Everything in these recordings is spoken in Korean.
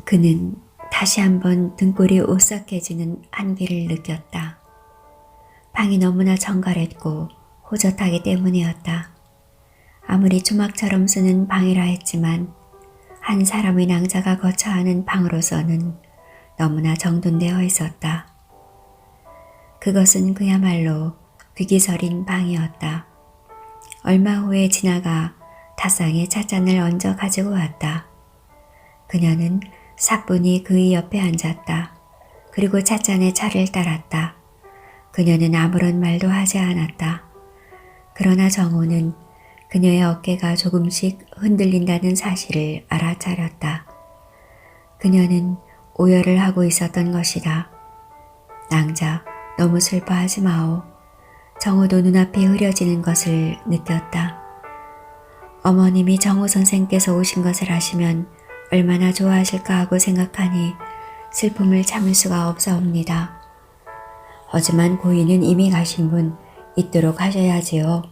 그는 다시 한번 등골이 오싹해지는 한기를 느꼈다. 방이 너무나 정갈했고 호젓하기 때문이었다. 아무리 조막처럼 쓰는 방이라 했지만 한 사람의 낭자가 거처하는 방으로서는 너무나 정돈되어 있었다. 그것은 그야말로 귀기서린 방이었다. 얼마 후에 진아가 타상에 찻잔을 얹어 가지고 왔다. 그녀는 사뿐히 그의 옆에 앉았다. 그리고 찻잔에 차를 따랐다. 그녀는 아무런 말도 하지 않았다. 그러나 정호는 그녀의 어깨가 조금씩 흔들린다는 사실을 알아차렸다. 그녀는 오열을 하고 있었던 것이다. 낭자, 너무 슬퍼하지 마오. 정호도 눈앞이 흐려지는 것을 느꼈다. 어머님이 정호 선생께서 오신 것을 아시면 얼마나 좋아하실까 하고 생각하니 슬픔을 참을 수가 없사옵니다. 하지만 고인은 이미 가신 분 있도록 하셔야지요.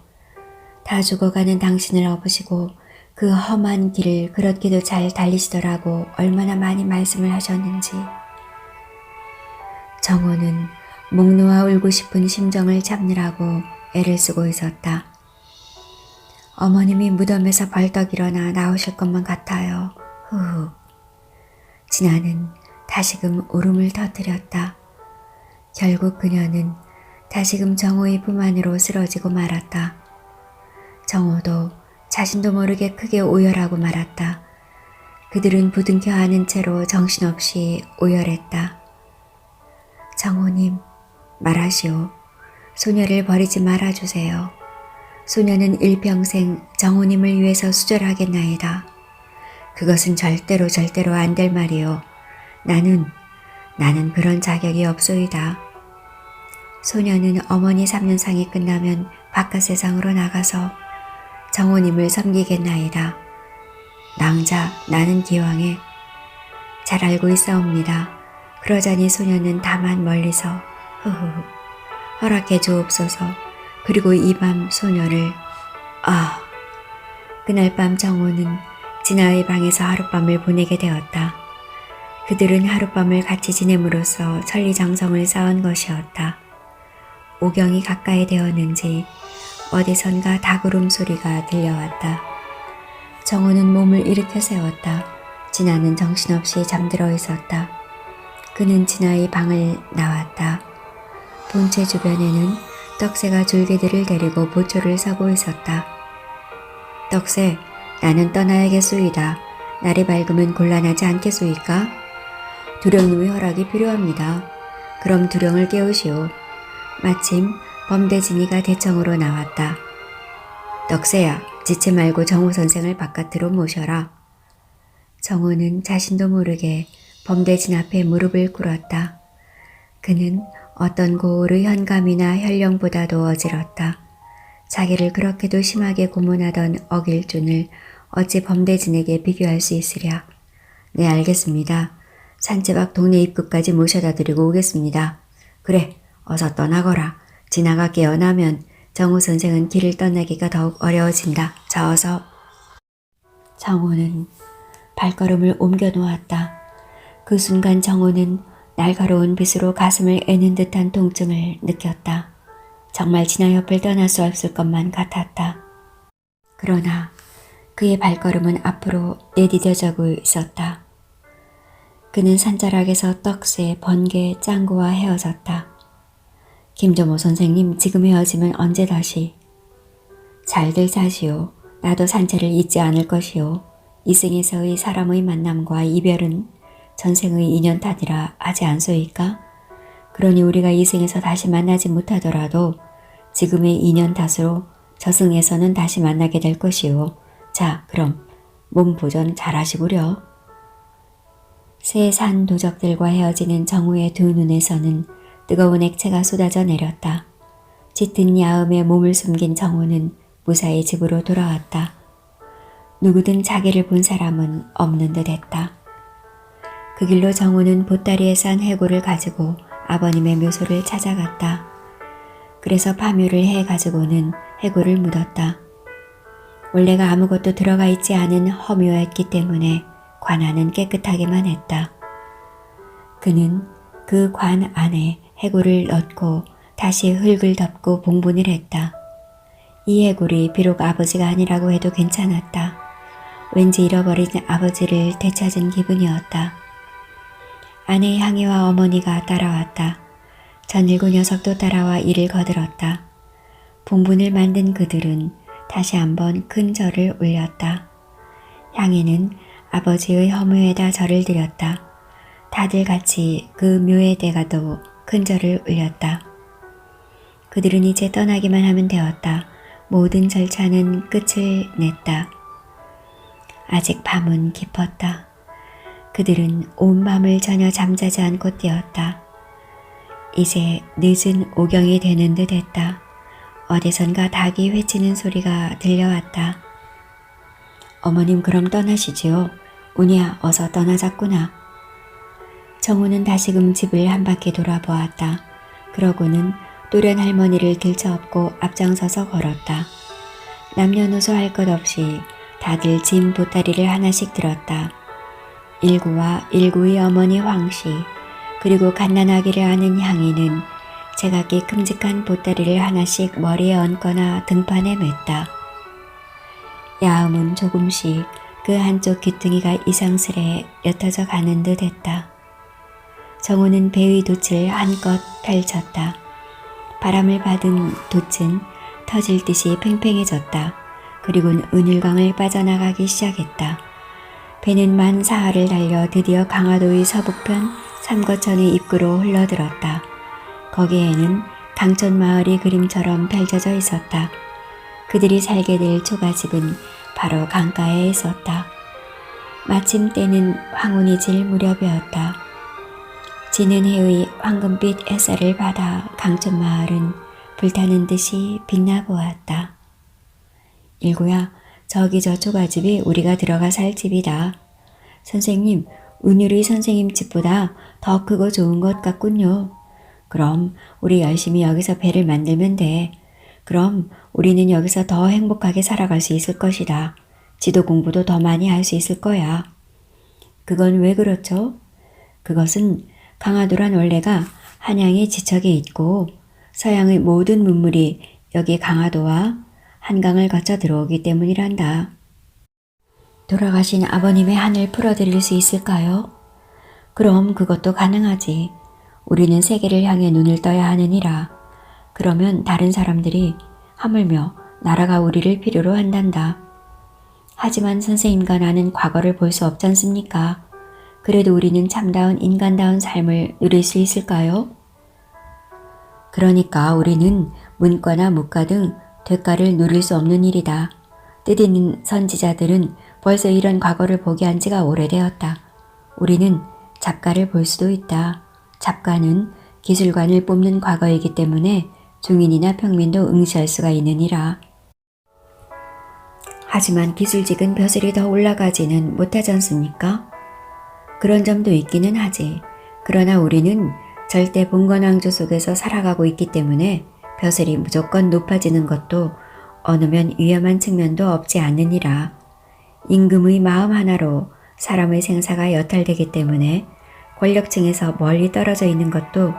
다 죽어가는 당신을 업으시고 그 험한 길을 그렇게도 잘 달리시더라고 얼마나 많이 말씀을 하셨는지. 정호는 목 놓아 울고 싶은 심정을 잡느라고 애를 쓰고 있었다. 어머님이 무덤에서 벌떡 일어나 나오실 것만 같아요. 후후. 진아는 다시금 울음을 터뜨렸다. 결국 그녀는 다시금 정호의 품 안으로 쓰러지고 말았다. 정호도 자신도 모르게 크게 오열하고 말았다. 그들은 부둥켜 안은 채로 정신없이 오열했다. 정호님, 말하시오. 소녀를 버리지 말아주세요. 소녀는 일평생 정호님을 위해서 수절하겠나이다. 그것은 절대로 안 될 말이오. 나는 그런 자격이 없소이다. 소녀는 어머니 3년상이 끝나면 바깥 세상으로 나가서 정호님을 섬기겠나이다. 낭자, 나는 기왕에 잘 알고 있사옵니다. 그러자니 소녀는 다만 멀리서 흐흐 허락해 주옵소서. 그리고 이 밤 소녀를 그날 밤 정호는 진아의 방에서 하룻밤을 보내게 되었다. 그들은 하룻밤을 같이 지냄으로써 천리정성을 쌓은 것이었다. 오경이 가까이 되었는지 어디선가 닭울음 소리가 들려왔다. 정호는 몸을 일으켜 세웠다. 진아는 정신없이 잠들어 있었다. 그는 진아의 방을 나왔다. 본체 주변에는 떡새가 줄기들을 데리고 보초를 서고 있었다. 떡새, 나는 떠나야겠소이다. 날이 밝으면 곤란하지 않겠소이까? 두령님의 허락이 필요합니다. 그럼 두령을 깨우시오. 마침 범대진이가 대청으로 나왔다. 떡새야, 지체 말고 정호 선생을 바깥으로 모셔라. 정호는 자신도 모르게 범대진 앞에 무릎을 꿇었다. 그는 어떤 고울의 현감이나 현령보다도 어지럽다. 자기를 그렇게도 심하게 고문하던 어길준을 어찌 범대진에게 비교할 수 있으랴. 네, 알겠습니다. 산채밖 동네 입구까지 모셔다 드리고 오겠습니다. 그래, 어서 떠나거라. 진아가 깨어나면 정호 선생은 길을 떠나기가 더욱 어려워진다. 자, 어서. 정호는 발걸음을 옮겨 놓았다. 그 순간 정호는 날카로운 빗으로 가슴을 애는 듯한 통증을 느꼈다. 정말 진아 옆을 떠날 수 없을 것만 같았다. 그러나 그의 발걸음은 앞으로 내디뎌지고 있었다. 그는 산자락에서 떡새, 번개, 짱구와 헤어졌다. 김조모 선생님, 지금 헤어지면 언제 다시? 잘들 사시오. 나도 산채를 잊지 않을 것이오. 이승에서의 사람의 만남과 이별은 전생의 인연 탓이라 하지 않소이까? 그러니 우리가 이승에서 다시 만나지 못하더라도 지금의 인연 탓으로 저승에서는 다시 만나게 될 것이오. 자, 그럼 몸 보존 잘하시구려. 새 산 도적들과 헤어지는 정우의 두 눈에서는 뜨거운 액체가 쏟아져 내렸다. 짙은 야음에 몸을 숨긴 정우는 무사히 집으로 돌아왔다. 누구든 자기를 본 사람은 없는 듯 했다. 그 길로 정우는 보따리에 싼 해골을 가지고 아버님의 묘소를 찾아갔다. 그래서 파묘를 해가지고는 해골을 묻었다. 원래가 아무것도 들어가 있지 않은 허묘였기 때문에 관 안은 깨끗하기만 했다. 그는 그 관 안에 해골을 넣고 다시 흙을 덮고 봉분을 했다. 이 해골이 비록 아버지가 아니라고 해도 괜찮았다. 왠지 잃어버린 아버지를 되찾은 기분이었다. 아내의 항이와 어머니가 따라왔다. 전일구 녀석도 따라와 이를 거들었다. 봉분을 만든 그들은 다시 한번 큰 절을 올렸다. 향이는 아버지의 허무에다 절을 드렸다. 다들 같이 그 묘에다가도 큰 절을 올렸다. 그들은 이제 떠나기만 하면 되었다. 모든 절차는 끝을 냈다. 아직 밤은 깊었다. 그들은 온 밤을 전혀 잠자지 않고 뛰었다. 이제 늦은 오경이 되는 듯 했다. 어디선가 닭이 회치는 소리가 들려왔다. 어머님 그럼 떠나시지요. 운이야 어서 떠나자꾸나. 정우는 다시금 집을 한 바퀴 돌아보았다. 그러고는 또련 할머니를 들쳐업고 앞장서서 걸었다. 남녀노소 할 것 없이 다들 짐 보따리를 하나씩 들었다. 일구와 일구의 어머니 황씨 그리고 갓난아기를 아는 향이는 제각기 큼직한 보따리를 하나씩 머리에 얹거나 등판에 맸다. 야음은 조금씩 그 한쪽 귀퉁이가 이상스레 옅어져 가는 듯 했다. 정우는 배의 돛을 한껏 펼쳤다. 바람을 받은 돛은 터질 듯이 팽팽해졌다. 그리고는 은율강을 빠져나가기 시작했다. 배는 만 사하를 달려 드디어 강화도의 서북편 삼거천의 입구로 흘러들었다. 거기에는 강촌마을이 그림처럼 펼쳐져 있었다. 그들이 살게 될 초가집은 바로 강가에 있었다. 마침 때는 황혼이 질 무렵이었다. 지는 해의 황금빛 햇살을 받아 강촌마을은 불타는 듯이 빛나 보았다. 일구야, 저기 저 초가집이 우리가 들어가 살 집이다. 선생님, 은율이 선생님 집보다 더 크고 좋은 것 같군요. 그럼 우리 열심히 여기서 배를 만들면 돼. 그럼 우리는 여기서 더 행복하게 살아갈 수 있을 것이다. 지도 공부도 더 많이 할 수 있을 거야. 그건 왜 그렇죠? 그것은 강화도란 원래가 한양의 지척에 있고 서양의 모든 문물이 여기 강화도와 한강을 거쳐 들어오기 때문이란다. 돌아가신 아버님의 한을 풀어드릴 수 있을까요? 그럼 그것도 가능하지. 우리는 세계를 향해 눈을 떠야 하느니라. 그러면 다른 사람들이 하물며 나라가 우리를 필요로 한단다. 하지만 선생님과 나는 과거를 볼 수 없지 않습니까? 그래도 우리는 참다운 인간다운 삶을 누릴 수 있을까요? 그러니까 우리는 문과나 무과 등 대가를 누릴 수 없는 일이다. 뜻있는 선지자들은 벌써 이런 과거를 포기한 지가 오래되었다. 우리는 작가를 볼 수도 있다. 작가는 기술관을 뽑는 과거이기 때문에 중인이나 평민도 응시할 수가 있느니라. 하지만 기술직은 벼슬이 더 올라가지는 못하지 않습니까? 그런 점도 있기는 하지. 그러나 우리는 절대 봉건왕조 속에서 살아가고 있기 때문에 벼슬이 무조건 높아지는 것도 어느 면 위험한 측면도 없지 않느니라. 임금의 마음 하나로 사람의 생사가 여탈되기 때문에 권력층에서 멀리 떨어져 있는 것도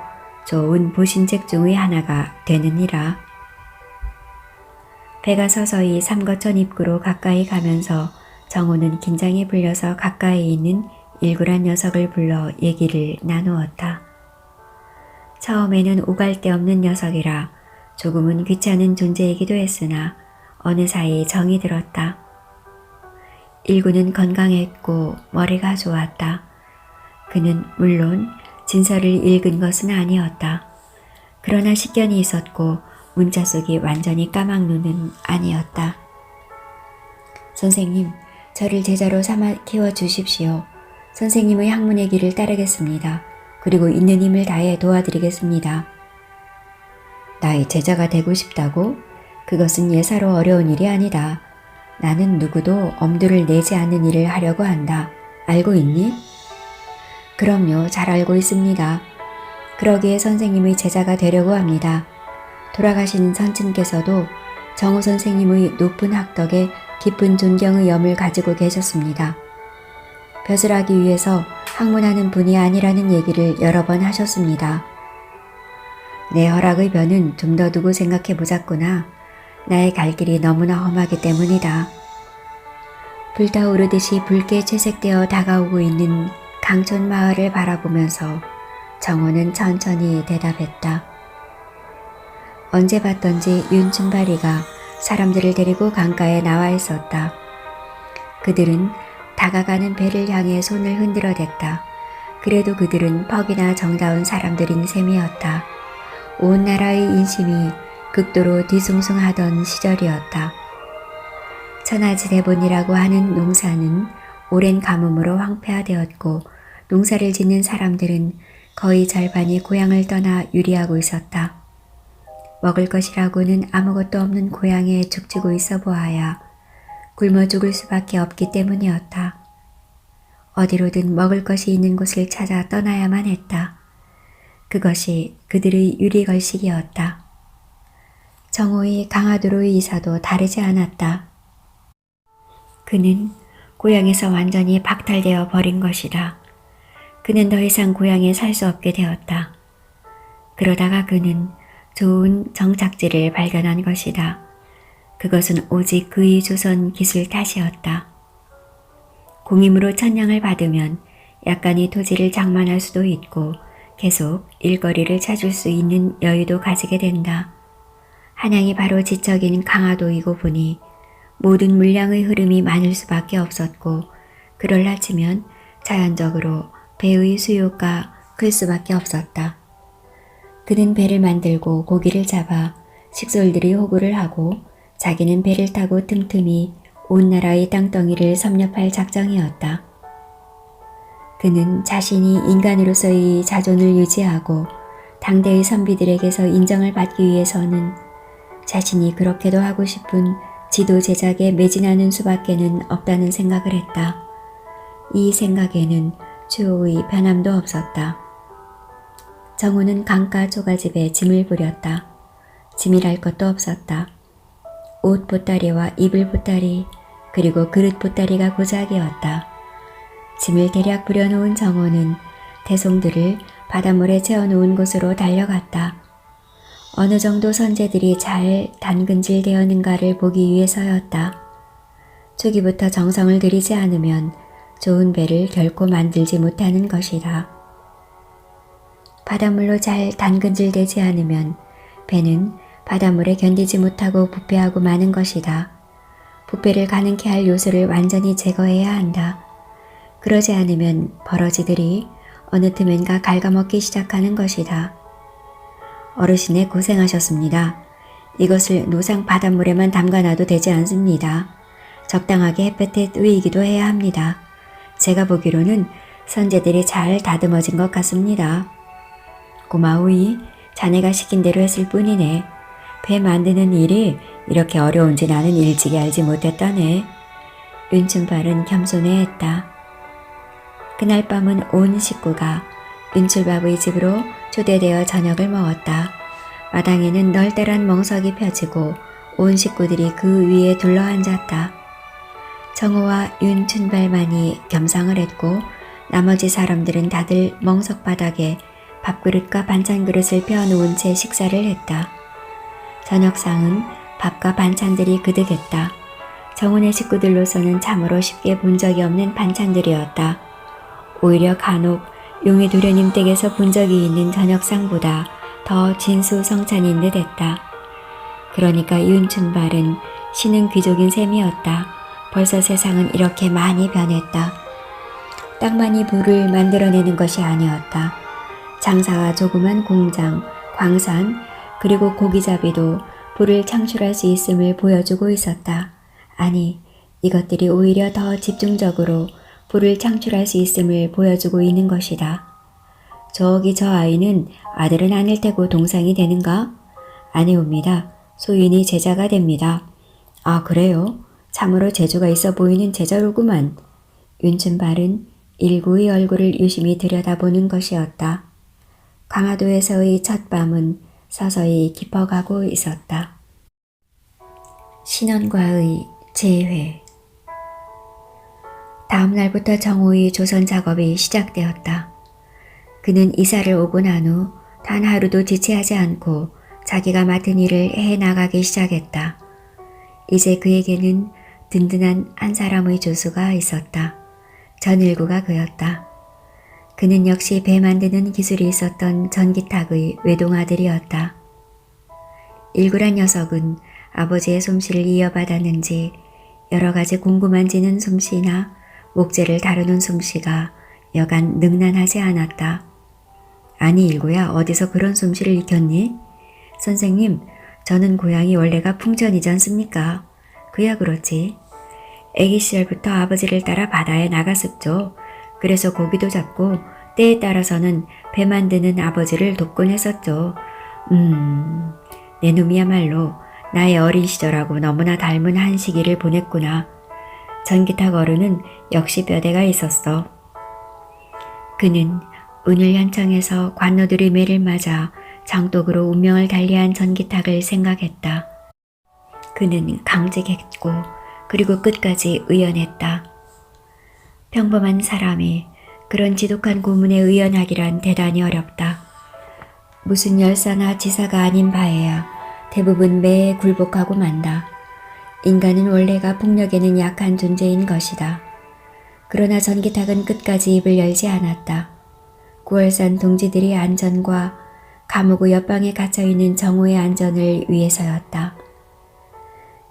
좋은 보신책 중의 하나가 되느니라. 배가 서서히 삼거천 입구로 가까이 가면서 정우는 긴장이 풀려서 가까이 있는 일구란 녀석을 불러 얘기를 나누었다. 처음에는 오갈 데 없는 녀석이라 조금은 귀찮은 존재이기도 했으나 어느 사이 정이 들었다. 일구는 건강했고 머리가 좋았다. 그는 물론 진서를 읽은 것은 아니었다. 그러나 식견이 있었고 문자 속이 완전히 까막눈은 아니었다. 선생님, 저를 제자로 삼아 키워주십시오. 선생님의 학문의 길을 따르겠습니다. 그리고 있는 힘을 다해 도와드리겠습니다. 나의 제자가 되고 싶다고? 그것은 예사로 어려운 일이 아니다. 나는 누구도 엄두를 내지 않는 일을 하려고 한다. 알고 있니? 그럼요, 잘 알고 있습니다. 그러기에 선생님의 제자가 되려고 합니다. 돌아가신 선친께서도 정우 선생님의 높은 학덕에 깊은 존경의 염을 가지고 계셨습니다. 벼슬하기 위해서 학문하는 분이 아니라는 얘기를 여러 번 하셨습니다. 내 허락의 벼는 좀 더 두고 생각해 보자꾸나. 나의 갈 길이 너무나 험하기 때문이다. 불타오르듯이 붉게 채색되어 다가오고 있는 강촌 마을을 바라보면서 정호는 천천히 대답했다. 언제 봤던지 윤춘바리가 사람들을 데리고 강가에 나와 있었다. 그들은 다가가는 배를 향해 손을 흔들어댔다. 그래도 그들은 퍽이나 정다운 사람들인 셈이었다. 온 나라의 인심이 극도로 뒤숭숭하던 시절이었다. 천하지대본이라고 하는 농사는 오랜 가뭄으로 황폐화되었고 농사를 짓는 사람들은 거의 절반이 고향을 떠나 유리하고 있었다. 먹을 것이라고는 아무것도 없는 고향에 죽치고 있어 보아야 굶어 죽을 수밖에 없기 때문이었다. 어디로든 먹을 것이 있는 곳을 찾아 떠나야만 했다. 그것이 그들의 유리걸식이었다. 정호의 강화도로의 이사도 다르지 않았다. 그는 고향에서 완전히 박탈되어 버린 것이다. 그는 더 이상 고향에 살 수 없게 되었다. 그러다가 그는 좋은 정착지를 발견한 것이다. 그것은 오직 그의 조선 기술 탓이었다. 공임으로 천냥을 받으면 약간의 토지를 장만할 수도 있고 계속 일거리를 찾을 수 있는 여유도 가지게 된다. 한양이 바로 지척인 강화도이고 보니 모든 물량의 흐름이 많을 수밖에 없었고 그럴라 치면 자연적으로 배의 수요가 클 수밖에 없었다. 그는 배를 만들고 고기를 잡아 식솔들이 호구를 하고 자기는 배를 타고 틈틈이 온 나라의 땅덩이를 섭렵할 작정이었다. 그는 자신이 인간으로서의 자존을 유지하고 당대의 선비들에게서 인정을 받기 위해서는 자신이 그렇게도 하고 싶은 지도 제작에 매진하는 수밖에는 없다는 생각을 했다. 이 생각에는 추호의 변함도 없었다. 정우는 강가 조가집에 짐을 부렸다. 짐이랄 것도 없었다. 옷 보따리와 이불 보따리 그리고 그릇 보따리가 고작이었다. 짐을 대략 부려놓은 정호는 대송들을 바닷물에 채워놓은 곳으로 달려갔다. 어느 정도 선재들이 잘 단근질 되었는가를 보기 위해서였다. 초기부터 정성을 들이지 않으면 좋은 배를 결코 만들지 못하는 것이다. 바닷물로 잘 단근질되지 않으면 배는 바닷물에 견디지 못하고 부패하고 마는 것이다. 부패를 가능케 할 요소를 완전히 제거해야 한다. 그러지 않으면 버러지들이 어느 틈엔가 갉아먹기 시작하는 것이다. 어르신의 고생하셨습니다. 이것을 노상 바닷물에만 담가놔도 되지 않습니다. 적당하게 햇볕에 으이기도 해야 합니다. 제가 보기로는 선재들이 잘 다듬어진 것 같습니다. 고마우이. 자네가 시킨 대로 했을 뿐이네. 배 만드는 일이 이렇게 어려운지 나는 일찍이 알지 못했다네. 윤춘발은 겸손해했다. 그날 밤은 온 식구가 윤출밥의 집으로 초대되어 저녁을 먹었다. 마당에는 널따란 멍석이 펴지고 온 식구들이 그 위에 둘러앉았다. 정호와 윤춘발만이 겸상을 했고 나머지 사람들은 다들 멍석 바닥에 밥그릇과 반찬 그릇을 펴놓은 채 식사를 했다. 저녁상은 밥과 반찬들이 그득했다. 정훈의 식구들로서는 참으로 쉽게 본 적이 없는 반찬들이었다. 오히려 간혹 용의 도련님 댁에서 본 적이 있는 저녁상보다 더 진수성찬인 듯 했다. 그러니까 윤춘발은 신은 귀족인 셈이었다. 벌써 세상은 이렇게 많이 변했다. 땅만이 부를 만들어내는 것이 아니었다. 장사와 조그만 공장, 광산, 그리고 고기잡이도 부를 창출할 수 있음을 보여주고 있었다. 아니, 이것들이 오히려 더 집중적으로 부를 창출할 수 있음을 보여주고 있는 것이다. 저기 저 아이는 아들은 아닐 테고 동상이 되는가? 아니옵니다. 소인이 제자가 됩니다. 아, 그래요? 참으로 재주가 있어 보이는 제자로구만. 윤춘발은 일구의 얼굴을 유심히 들여다보는 것이었다. 강화도에서의 첫 밤은 서서히 깊어가고 있었다. 신원과의 재회. 다음 날부터 정호의 조선 작업이 시작되었다. 그는 이사를 오고 난 후 단 하루도 지체하지 않고 자기가 맡은 일을 해나가기 시작했다. 이제 그에게는 든든한 한 사람의 조수가 있었다. 전일구가 그였다. 그는 역시 배 만드는 기술이 있었던 전기탁의 외동아들이었다. 일구란 녀석은 아버지의 솜씨를 이어받았는지 여러 가지 공구만지는 솜씨나 목재를 다루는 솜씨가 여간 능란하지 않았다. 아니 일구야, 어디서 그런 솜씨를 익혔니? 선생님, 저는 고향이 원래가 풍천이지 않습니까? 그야 그렇지. 애기 시절부터 아버지를 따라 바다에 나갔었죠. 그래서 고기도 잡고 때에 따라서는 배 만드는 아버지를 돕곤 했었죠. 내 놈이야말로 나의 어린 시절하고 너무나 닮은 한 시기를 보냈구나. 전기탁 어른은 역시 뼈대가 있었어. 그는 운율현창에서 관노들의 매를 맞아 장독으로 운명을 달리한 전기탁을 생각했다. 그는 강직했고 그리고 끝까지 의연했다. 평범한 사람이 그런 지독한 고문에 의연하기란 대단히 어렵다. 무슨 열사나 지사가 아닌 바에야 대부분 매에 굴복하고 만다. 인간은 원래가 폭력에는 약한 존재인 것이다. 그러나 전기탁은 끝까지 입을 열지 않았다. 9월산 동지들의 안전과 감옥의 옆방에 갇혀있는 정호의 안전을 위해서였다.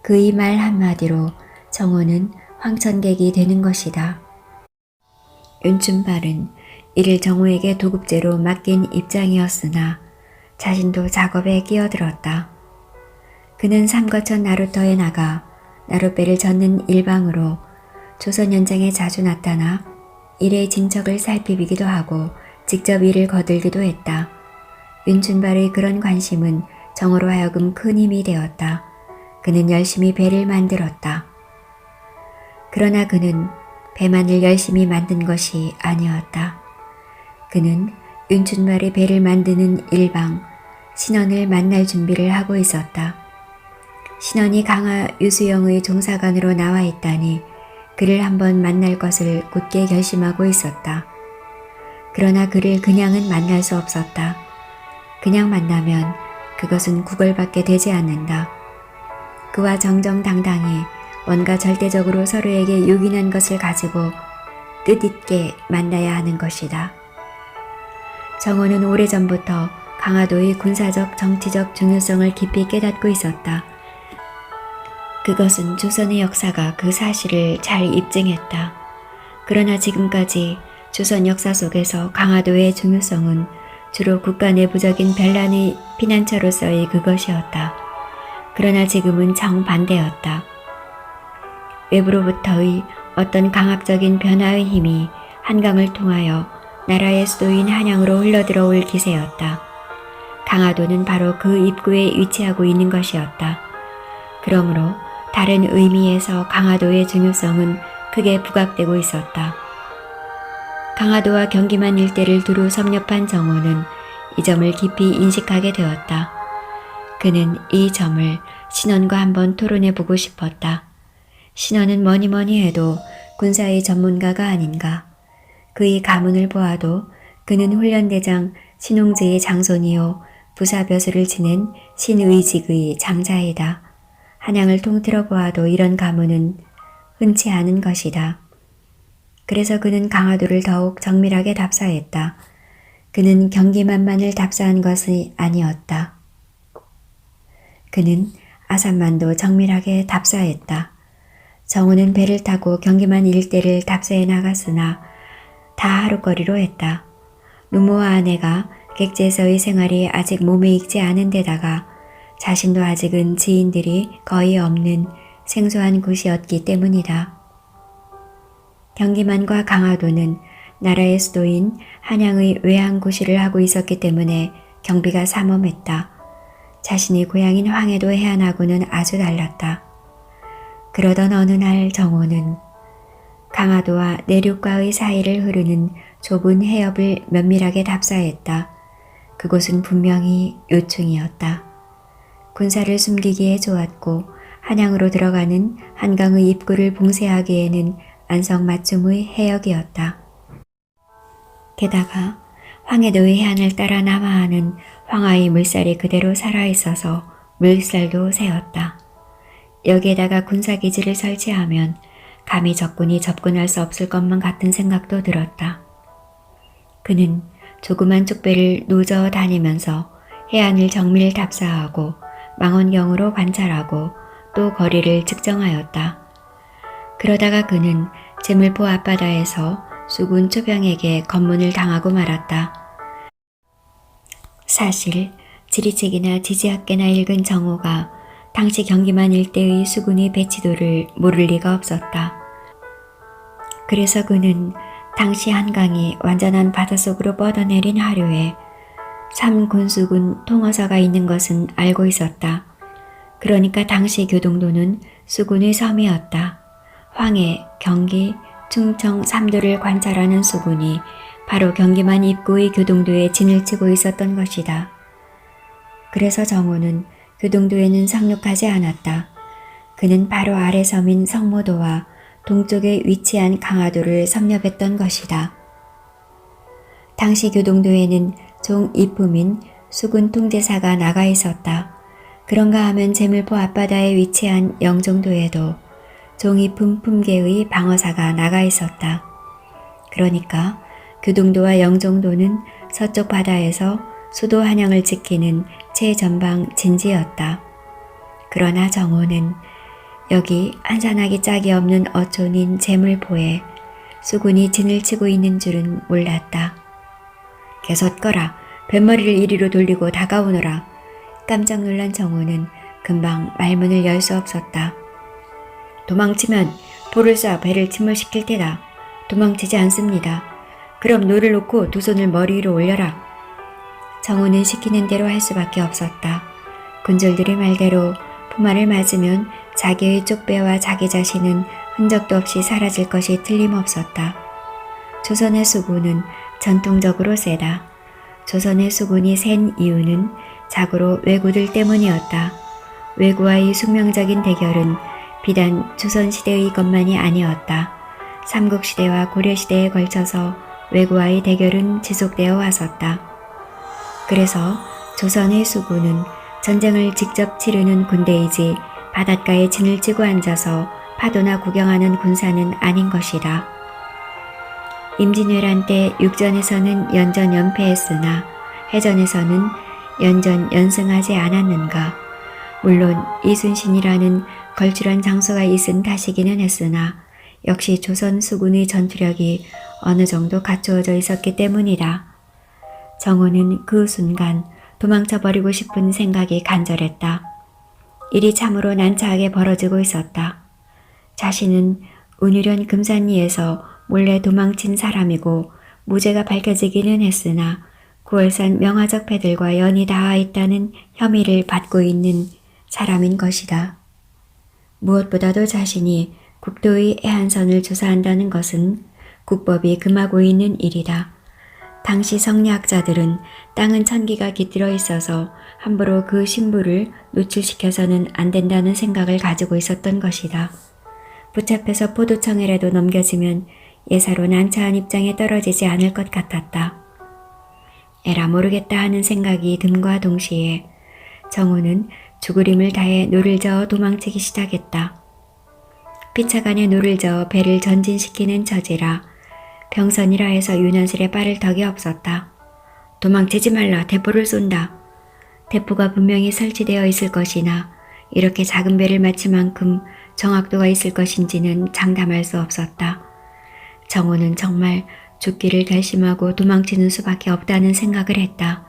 그의 말 한마디로 정호는 황천객이 되는 것이다. 윤춘발은 이를 정호에게 도급제로 맡긴 입장이었으나 자신도 작업에 끼어들었다. 그는 삼거천 나루터에 나가 나룻배를 젓는 일방으로 조선 현장에 자주 나타나 일의 진척을 살피기도 하고 직접 일을 거들기도 했다. 윤춘발의 그런 관심은 정호로 하여금 큰 힘이 되었다. 그는 열심히 배를 만들었다. 그러나 그는 배만을 열심히 만든 것이 아니었다. 그는 윤춘발의 배를 만드는 일방 신원을 만날 준비를 하고 있었다. 신원이 강화 유수영의 종사관으로 나와 있다니 그를 한번 만날 것을 굳게 결심하고 있었다. 그러나 그를 그냥은 만날 수 없었다. 그냥 만나면 그것은 구걸받게 되지 않는다. 그와 정정당당히 뭔가 절대적으로 서로에게 요긴한 것을 가지고 뜻있게 만나야 하는 것이다. 정호는 오래전부터 강화도의 군사적 정치적 중요성을 깊이 깨닫고 있었다. 그것은 조선의 역사가 그 사실을 잘 입증했다. 그러나 지금까지 조선 역사 속에서 강화도의 중요성은 주로 국가 내부적인 변란의 피난처로서의 그것이었다. 그러나 지금은 정반대였다. 외부로부터의 어떤 강압적인 변화의 힘이 한강을 통하여 나라의 수도인 한양으로 흘러들어올 기세였다. 강화도는 바로 그 입구에 위치하고 있는 것이었다. 그러므로 다른 의미에서 강화도의 중요성은 크게 부각되고 있었다. 강화도와 경기만 일대를 두루 섭렵한 정호는 이 점을 깊이 인식하게 되었다. 그는 이 점을 신원과 한번 토론해보고 싶었다. 신원은 뭐니뭐니 해도 군사의 전문가가 아닌가. 그의 가문을 보아도 그는 훈련대장 신홍제의 장손이요 부사벼슬을 지낸 신의직의 장자이다. 한양을 통틀어 보아도 이런 가문은 흔치 않은 것이다. 그래서 그는 강화도를 더욱 정밀하게 답사했다. 그는 경기만만을 답사한 것이 아니었다. 그는 아산만도 정밀하게 답사했다. 정호는 배를 타고 경기만 일대를 답사해 나갔으나 다 하루거리로 했다. 누모와 아내가 객지에서의 생활이 아직 몸에 익지 않은 데다가 자신도 아직은 지인들이 거의 없는 생소한 곳이었기 때문이다. 경기만과 강화도는 나라의 수도인 한양의 외항고시를 하고 있었기 때문에 경비가 삼엄했다. 자신이 고향인 황해도 해안하고는 아주 달랐다. 그러던 어느 날 정호는 강화도와 내륙과의 사이를 흐르는 좁은 해협을 면밀하게 답사했다. 그곳은 분명히 요충이었다. 군사를 숨기기에 좋았고 한양으로 들어가는 한강의 입구를 봉쇄하기에는 안성맞춤의 해역이었다. 게다가 황해도의 해안을 따라 남하하는 황하의 물살이 그대로 살아있어서 물살도 새었다. 여기에다가 군사기지를 설치하면 감히 적군이 접근할 수 없을 것만 같은 생각도 들었다. 그는 조그만 쪽배를 노저 다니면서 해안을 정밀 탑사하고 망원경으로 관찰하고 또 거리를 측정하였다. 그러다가 그는 제물포 앞바다에서 수군 초병에게 검문을 당하고 말았다. 사실 지리책이나 지지학계나 읽은 정호가 당시 경기만 일대의 수군의 배치도를 모를 리가 없었다. 그래서 그는 당시 한강이 완전한 바닷속으로 뻗어내린 하류에 삼군수군 통어사가 있는 것은 알고 있었다. 그러니까 당시 교동도는 수군의 섬이었다. 황해, 경기, 충청 3도를 관찰하는 수군이 바로 경기만 입구의 교동도에 진을 치고 있었던 것이다. 그래서 정호는 교동도에는 상륙하지 않았다. 그는 바로 아래 섬인 성모도와 동쪽에 위치한 강화도를 섭렵했던 것이다. 당시 교동도에는 종 이품인 수군 통제사가 나가 있었다. 그런가 하면 제물포 앞바다에 위치한 영종도에도 종 이품 품계의 방어사가 나가 있었다. 그러니까 교동도와 영종도는 서쪽 바다에서 수도 한양을 지키는 최전방 진지였다. 그러나 정호는 여기 한산하기 짝이 없는 어촌인 제물포에 수군이 진을 치고 있는 줄은 몰랐다. 개섰거라. 뱃머리를 이리로 돌리고 다가오너라. 깜짝 놀란 정호는 금방 말문을 열 수 없었다. 도망치면 볼을 쏴 배를 침몰시킬 테다. 도망치지 않습니다. 그럼 노를 놓고 두 손을 머리 위로 올려라. 정호는 시키는 대로 할 수밖에 없었다. 군졸들의 말대로 포마를 맞으면 자기의 쪽배와 자기 자신은 흔적도 없이 사라질 것이 틀림없었다. 조선의 수군은 전통적으로 세다. 조선의 수군이 센 이유는 자고로 왜구들 때문이었다. 왜구와의 숙명적인 대결은 비단 조선시대의 것만이 아니었다. 삼국시대와 고려시대에 걸쳐서 왜구와의 대결은 지속되어 왔었다. 그래서 조선의 수군은 전쟁을 직접 치르는 군대이지 바닷가에 진을 치고 앉아서 파도나 구경하는 군사는 아닌 것이다. 임진왜란 때 육전에서는 연전 연패했으나 해전에서는 연전 연승하지 않았는가. 물론 이순신이라는 걸출한 장소가 있은 탓이기는 했으나 역시 조선 수군의 전투력이 어느 정도 갖추어져 있었기 때문이다. 정호는 그 순간 도망쳐버리고 싶은 생각이 간절했다. 일이 참으로 난처하게 벌어지고 있었다. 자신은 운유련 금산리에서 몰래 도망친 사람이고 무죄가 밝혀지기는 했으나 9월산 명화적 패들과 연이 닿아 있다는 혐의를 받고 있는 사람인 것이다. 무엇보다도 자신이 국도의 해안선을 조사한다는 것은 국법이 금하고 있는 일이다. 당시 성리학자들은 땅은 천기가 깃들어 있어서 함부로 그 신부를 노출시켜서는 안 된다는 생각을 가지고 있었던 것이다. 붙잡혀서 포도청에라도 넘겨지면 예사로 난처한 입장에 떨어지지 않을 것 같았다. 에라 모르겠다 하는 생각이 듦과 동시에 정호는 죽을 힘을 다해 노를 저어 도망치기 시작했다. 피차간에 노를 저어 배를 전진시키는 처지라 병선이라 해서 유난스레 빠를 덕이 없었다. 도망치지 말라. 대포를 쏜다. 대포가 분명히 설치되어 있을 것이나 이렇게 작은 배를 맞힐만큼 정확도가 있을 것인지는 장담할 수 없었다. 정호는 정말 죽기를 결심하고 도망치는 수밖에 없다는 생각을 했다.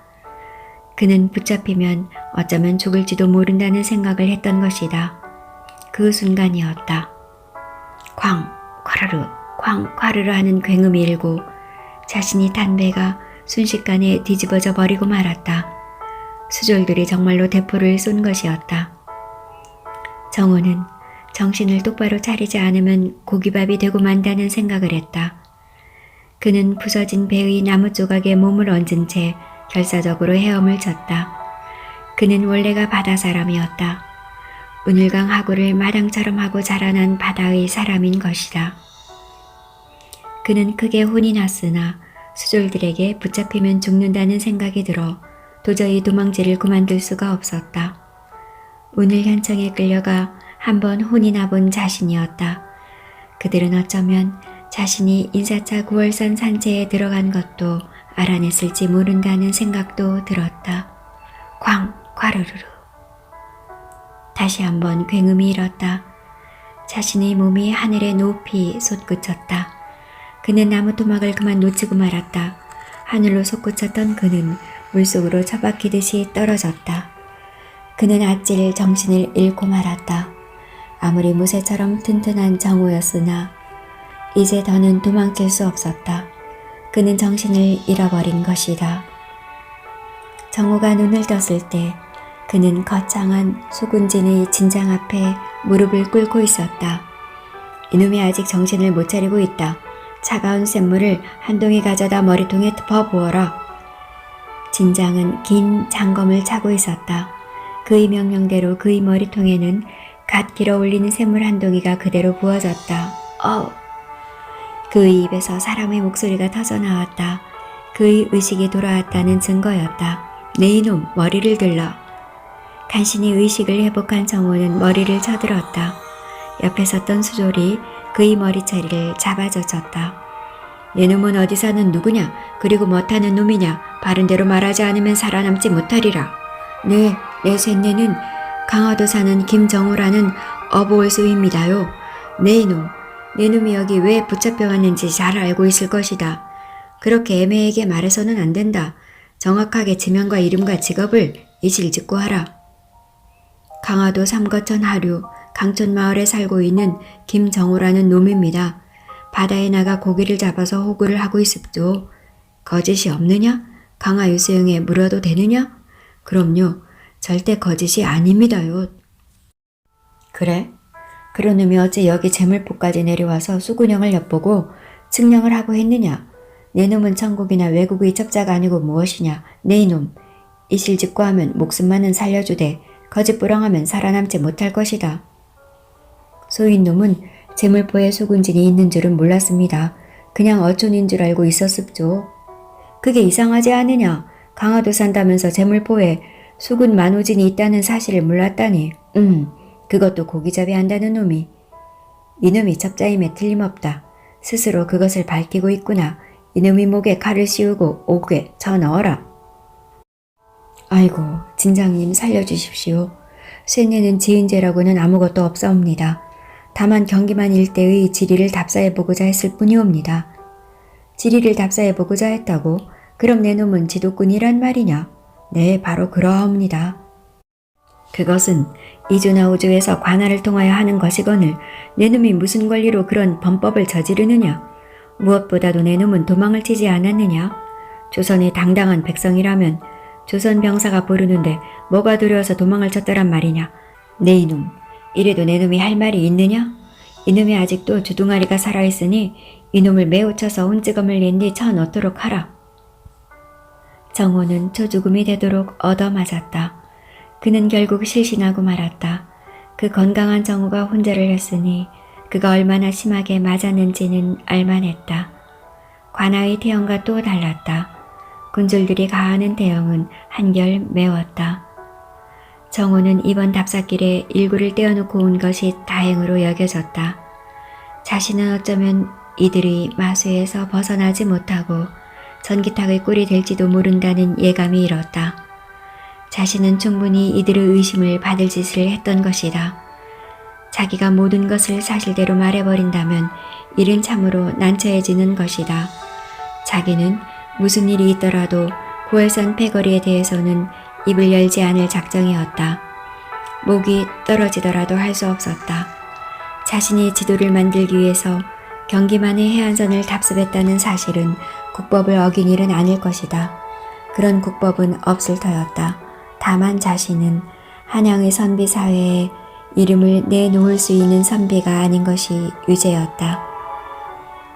그는 붙잡히면 어쩌면 죽을지도 모른다는 생각을 했던 것이다. 그 순간이었다. 쾅, 콰르르, 쾅, 콰르르 하는 굉음이 일고 자신이 탄 배가 순식간에 뒤집어져 버리고 말았다. 수졸들이 정말로 대포를 쏜 것이었다. 정호는 정신을 똑바로 차리지 않으면 고기밥이 되고 만다는 생각을 했다. 그는 부서진 배의 나무 조각에 몸을 얹은 채 결사적으로 헤엄을 쳤다. 그는 원래가 바다 사람이었다. 운율강 하구를 마당처럼 하고 자라난 바다의 사람인 것이다. 그는 크게 혼이 났으나 수졸들에게 붙잡히면 죽는다는 생각이 들어 도저히 도망질을 그만둘 수가 없었다. 오늘 현청에 끌려가 한번 혼이 나본 자신이었다. 그들은 어쩌면 자신이 인사차 9월선 산채에 들어간 것도 알아냈을지 모른다는 생각도 들었다. 쾅! 과르르르. 다시 한번 굉음이 일었다. 자신의 몸이 하늘에 높이 솟구쳤다. 그는 나무 토막을 그만 놓치고 말았다. 하늘로 솟구쳤던 그는 물속으로 처박히듯이 떨어졌다. 그는 아찔 정신을 잃고 말았다. 아무리 무쇠처럼 튼튼한 정우였으나 이제 더는 도망칠 수 없었다. 그는 정신을 잃어버린 것이다. 정우가 눈을 떴을 때 그는 거창한 수군진의 진장 앞에 무릎을 꿇고 있었다. 이놈이 아직 정신을 못 차리고 있다. 차가운 샘물을 한 동이 가져다 머리통에 퍼부어라. 진장은 긴 장검을 차고 있었다. 그의 명령대로 그의 머리통에는 갓 길어 올리는 샘물 한 동이가 그대로 부어졌다. 그의 입에서 사람의 목소리가 터져나왔다. 그의 의식이 돌아왔다는 증거였다. 네 이놈, 머리를 들러. 간신히 의식을 회복한 정호는 머리를 쳐들었다. 옆에 섰던 수졸이 그의 머리차리를 잡아젖혔다. 네 놈은 어디 사는 누구냐? 그리고 못하는 놈이냐? 바른대로 말하지 않으면 살아남지 못하리라. 내 셋내는 강화도 사는 김정호라는 어보올소입니다요. 네 이놈, 네 놈이 여기 왜 붙잡혀 왔는지 잘 알고 있을 것이다. 그렇게 애매하게 말해서는 안 된다. 정확하게 지명과 이름과 직업을 이실직고 하라. 강화도 삼거천 하류 강촌마을에 살고 있는 김정호라는 놈입니다. 바다에 나가 고기를 잡아서 호구를 하고 있습죠. 거짓이 없느냐? 강화 유수영에 물어도 되느냐? 그럼요. 절대 거짓이 아닙니다요. 그래? 그런 놈이 어째 여기 제물포까지 내려와서 수군형을 엿보고 측량을 하고 했느냐? 내 놈은 천국이나 외국의 첩자가 아니고 무엇이냐? 내 이놈. 이실직고 하면 목숨만은 살려주되 거짓부렁하면 살아남지 못할 것이다. 소인놈은 제물포에 수군진이 있는 줄은 몰랐습니다. 그냥 어촌인 줄 알고 있었습죠. 그게 이상하지 않으냐? 강화도 산다면서 제물포에 수군 만호진이 있다는 사실을 몰랐다니. 그것도 고기잡이 한다는 놈이. 이놈이 첩자임에 틀림없다. 스스로 그것을 밝히고 있구나. 이놈이 목에 칼을 씌우고 옥에 쳐 넣어라. 아이고, 진장님 살려주십시오. 쇠뇌는 지은 죄라고는 아무것도 없사옵니다. 다만 경기만 일대의 지리를 답사해보고자 했을 뿐이옵니다. 지리를 답사해보고자 했다고? 그럼 내 놈은 지도꾼이란 말이냐? 네, 바로 그러하옵니다. 그것은 이주나 우주에서 관할을 통하여 하는 것이거늘 내 놈이 무슨 권리로 그런 범법을 저지르느냐? 무엇보다도 내 놈은 도망을 치지 않았느냐? 조선의 당당한 백성이라면 조선 병사가 부르는데 뭐가 두려워서 도망을 쳤더란 말이냐? 내 이놈, 이래도 내 놈이 할 말이 있느냐? 이놈이 아직도 주둥아리가 살아있으니 이놈을 매우 쳐서 혼찌검을 낸뒤 쳐넣도록 하라. 정호는 초죽음이 되도록 얻어맞았다. 그는 결국 실신하고 말았다. 그 건강한 정호가 혼절을 했으니 그가 얼마나 심하게 맞았는지는 알만했다. 관아의 태형과 또 달랐다. 군졸들이 가하는 태형은 한결 매웠다. 정호는 이번 답사길에 일구를 떼어놓고 온 것이 다행으로 여겨졌다. 자신은 어쩌면 이들의 마수에서 벗어나지 못하고 전기탁의 꿀이 될지도 모른다는 예감이 일었다. 자신은 충분히 이들의 의심을 받을 짓을 했던 것이다. 자기가 모든 것을 사실대로 말해버린다면 일은 참으로 난처해지는 것이다. 자기는 무슨 일이 있더라도 고해선 패거리에 대해서는 입을 열지 않을 작정이었다. 목이 떨어지더라도 할 수 없었다. 자신이 지도를 만들기 위해서 경기만의 해안선을 답습했다는 사실은 국법을 어긴 일은 아닐 것이다. 그런 국법은 없을 터였다. 다만 자신은 한양의 선비 사회에 이름을 내놓을 수 있는 선비가 아닌 것이 유죄였다.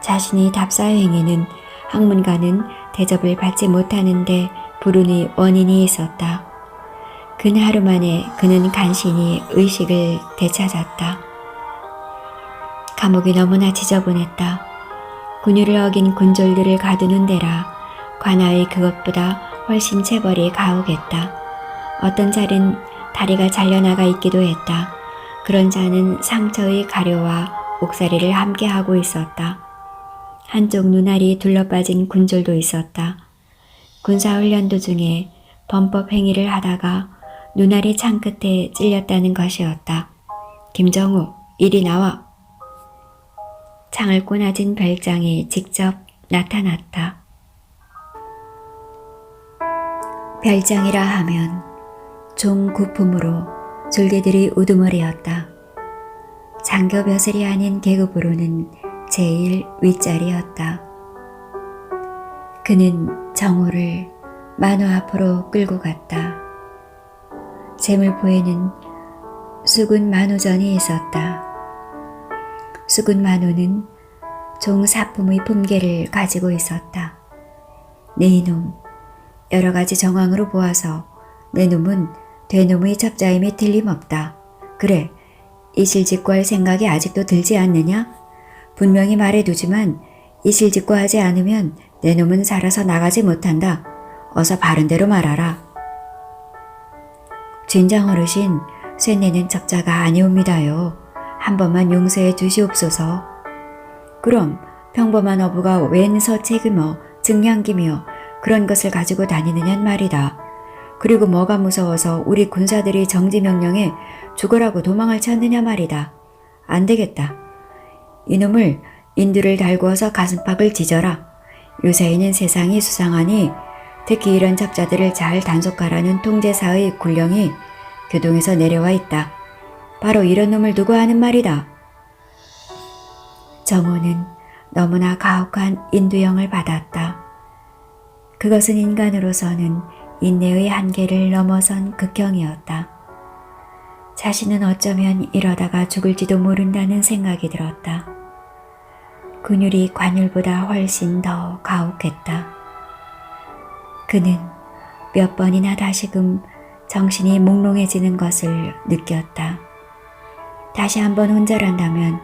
자신이 답사의 행위는 학문가는 대접을 받지 못하는데 불운의 원인이 있었다. 그날 하루 만에 그는 간신히 의식을 되찾았다. 감옥이 너무나 지저분했다. 군율을 어긴 군졸들을 가두는 데라 관아의 그것보다 훨씬 체벌이 가혹했다. 어떤 자는 다리가 잘려나가 있기도 했다. 그런 자는 상처의 가려와 옥살이를 함께 하고 있었다. 한쪽 눈알이 둘러빠진 군졸도 있었다. 군사훈련 도중에 범법 행위를 하다가 눈알이 창 끝에 찔렸다는 것이었다. 김정우, 이리 나와. 창을 꼬나진 별장이 직접 나타났다. 별장이라 하면 종구품으로 졸개들이 우두머리였다. 장교 벼슬이 아닌 계급으로는 제일 윗자리였다. 그는 정우를 만호 앞으로 끌고 갔다. 재물포에는 수군 만호전이 있었다. 수군 만호는 종사품의 품계를 가지고 있었다. 네 이놈, 여러 가지 정황으로 보아서 내 놈은 되놈의 첩자임이 틀림없다. 그래, 이실직고 할 생각이 아직도 들지 않느냐? 분명히 말해두지만 이실직고 하지 않으면 내 놈은 살아서 나가지 못한다. 어서 바른 대로 말하라. 진장 어르신, 쇠내는 첩자가 아니옵니다요. 한 번만 용서해 주시옵소서. 그럼 평범한 어부가 웬 서책이며 증량기며 그런 것을 가지고 다니느냔 말이다. 그리고 뭐가 무서워서 우리 군사들이 정지명령에 죽으라고 도망을 쳤느냐 말이다. 안 되겠다. 이놈을 인두를 달구어서 가슴팍을 찢어라. 요새에는 세상이 수상하니 특히 이런 첩자들을 잘 단속하라는 통제사의 군령이 교동에서 내려와 있다. 바로 이런 놈을 두고 하는 말이다. 정호는 너무나 가혹한 인두형을 받았다. 그것은 인간으로서는 인내의 한계를 넘어선 극형이었다. 자신은 어쩌면 이러다가 죽을지도 모른다는 생각이 들었다. 군율이 관율보다 훨씬 더 가혹했다. 그는 몇 번이나 다시금 정신이 몽롱해지는 것을 느꼈다. 다시 한번 혼자란다면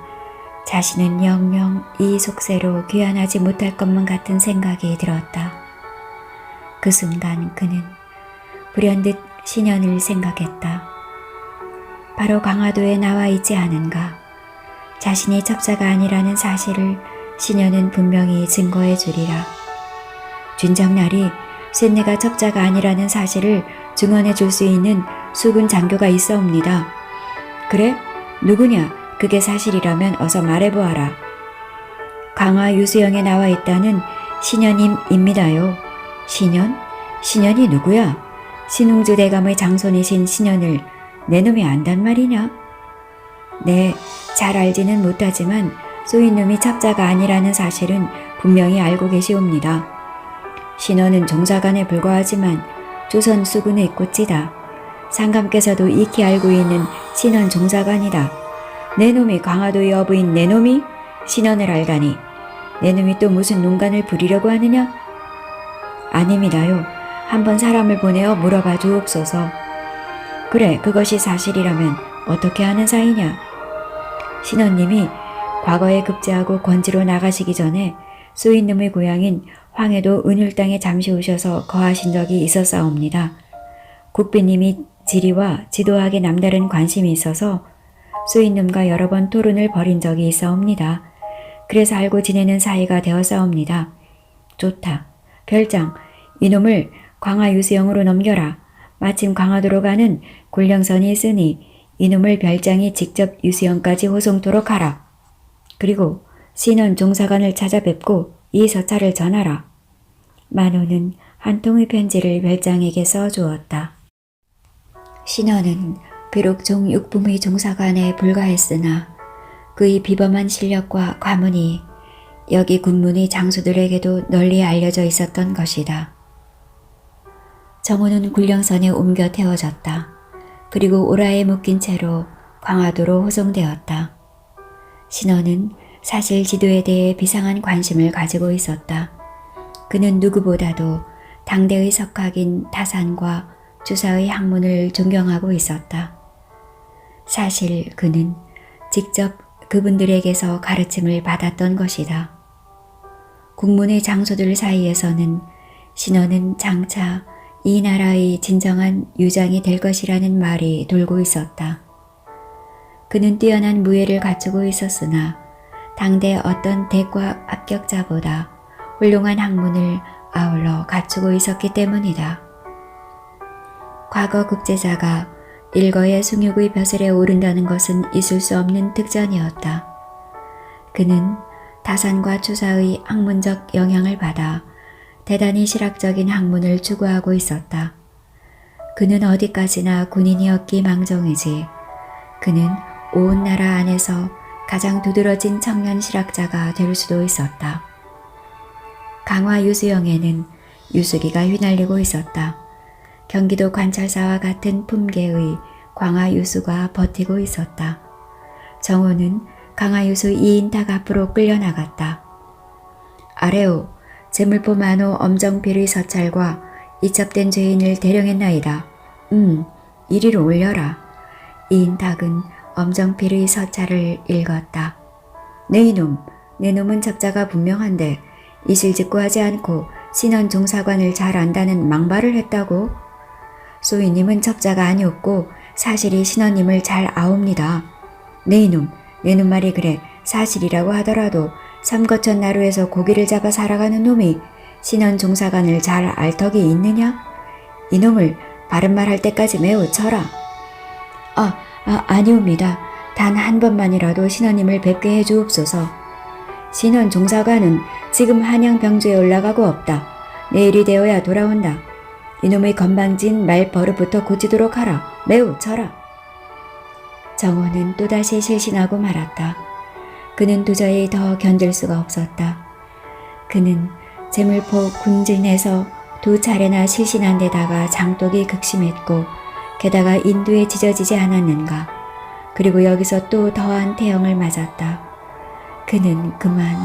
자신은 영영 이 속세로 귀환하지 못할 것만 같은 생각이 들었다. 그 순간 그는 불현듯 신현을 생각했다. 바로 강화도에 나와 있지 않은가. 자신이 첩자가 아니라는 사실을 신현은 분명히 증거해 주리라. 준장날이 쇠내가 첩자가 아니라는 사실을 증언해 줄 수 있는 수군 장교가 있어옵니다. 그래? 누구냐? 그게 사실이라면 어서 말해보아라. 강화 유수영에 나와 있다는 신현임입니다요. 신현? 신현이 누구야? 신웅주 대감의 장손이신 신현을 내 놈이 안단 말이냐? 네, 잘 알지는 못하지만 쏘인 놈이 첩자가 아니라는 사실은 분명히 알고 계시옵니다. 신원은 종사관에 불과하지만 조선 수군의 꽃이다. 상감께서도 익히 알고 있는 신원 종사관이다. 내 놈이 강화도의 어부인 내 놈이 신원을 알다니 내 놈이 또 무슨 농간을 부리려고 하느냐? 아닙니다요. 한번 사람을 보내어 물어봐 주옵소서. 그래, 그것이 사실이라면 어떻게 하는 사이냐? 신원님이 과거에 급제하고 권지로 나가시기 전에 쏘인놈의 고향인 황해도 은율땅에 잠시 오셔서 거하신 적이 있었사옵니다. 국비님이 지리와 지도학에 남다른 관심이 있어서 쏘인놈과 여러 번 토론을 벌인 적이 있사옵니다. 그래서 알고 지내는 사이가 되었사옵니다. 좋다. 별장, 이놈을 광화 유수영으로 넘겨라. 마침 강화도로 가는 굴령선이 있으니 이놈을 별장이 직접 유수영까지 호송토록 하라. 그리고 신원 종사관을 찾아뵙고 이 서찰을 전하라. 만호는 한 통의 편지를 별장에게 써주었다. 신원은 비록 종육품의 종사관에 불과했으나 그의 비범한 실력과 과문이 여기 군문의 장수들에게도 널리 알려져 있었던 것이다. 정호는 굴령선에 옮겨 태워졌다. 그리고 오라에 묶인 채로 광화도로 호송되었다. 신원은 사실 지도에 대해 비상한 관심을 가지고 있었다. 그는 누구보다도 당대의 석학인 타산과 주사의 학문을 존경하고 있었다. 사실 그는 직접 그분들에게서 가르침을 받았던 것이다. 국문의 장소들 사이에서는 신원은 장차 이 나라의 진정한 유장이 될 것이라는 말이 돌고 있었다. 그는 뛰어난 무예를 갖추고 있었으나 당대 어떤 대과 합격자보다 훌륭한 학문을 아울러 갖추고 있었기 때문이다. 과거 국제자가 일거의 숭육의 벼슬에 오른다는 것은 있을 수 없는 특전이었다. 그는 다산과 추사의 학문적 영향을 받아 대단히 실학적인 학문을 추구하고 있었다. 그는 어디까지나 군인이었기 망정이지. 그는 온 나라 안에서 가장 두드러진 청년 실학자가 될 수도 있었다. 강화 유수영에는 유수기가 휘날리고 있었다. 경기도 관찰사와 같은 품계의 광화유수가 버티고 있었다. 정호는 강화유수 2인탁 앞으로 끌려나갔다. 아래오, 제물포 만호 엄정필의 서찰과 이첩된 죄인을 대령했나이다. 이리로 올려라. 이인탁은 엄정필의 서찰을 읽었다. 네 이놈, 내 놈은 첩자가 분명한데 이실직고 하지 않고 신원 종사관을 잘 안다는 망발을 했다고? 소위님은 첩자가 아니었고 사실이 신원님을 잘 아옵니다. 네 이놈, 내 놈 말이 그래 사실이라고 하더라도 삼거천 나루에서 고기를 잡아 살아가는 놈이 신원 종사관을 잘 알 턱이 있느냐? 이놈을 바른말 할 때까지 매우 쳐라. 아니옵니다. 단 한 번만이라도 신원님을 뵙게 해주옵소서. 신원 종사관은 지금 한양 병주에 올라가고 없다. 내일이 되어야 돌아온다. 이놈의 건방진 말 버릇부터 고치도록 하라. 매우 쳐라. 정호는 또다시 실신하고 말았다. 그는 도저히 더 견딜 수가 없었다. 그는 제물포 군진에서 2차례나 실신한 데다가 장독이 극심했고 게다가 인두에 찢어지지 않았는가. 그리고 여기서 또 더한 태형을 맞았다. 그는 그만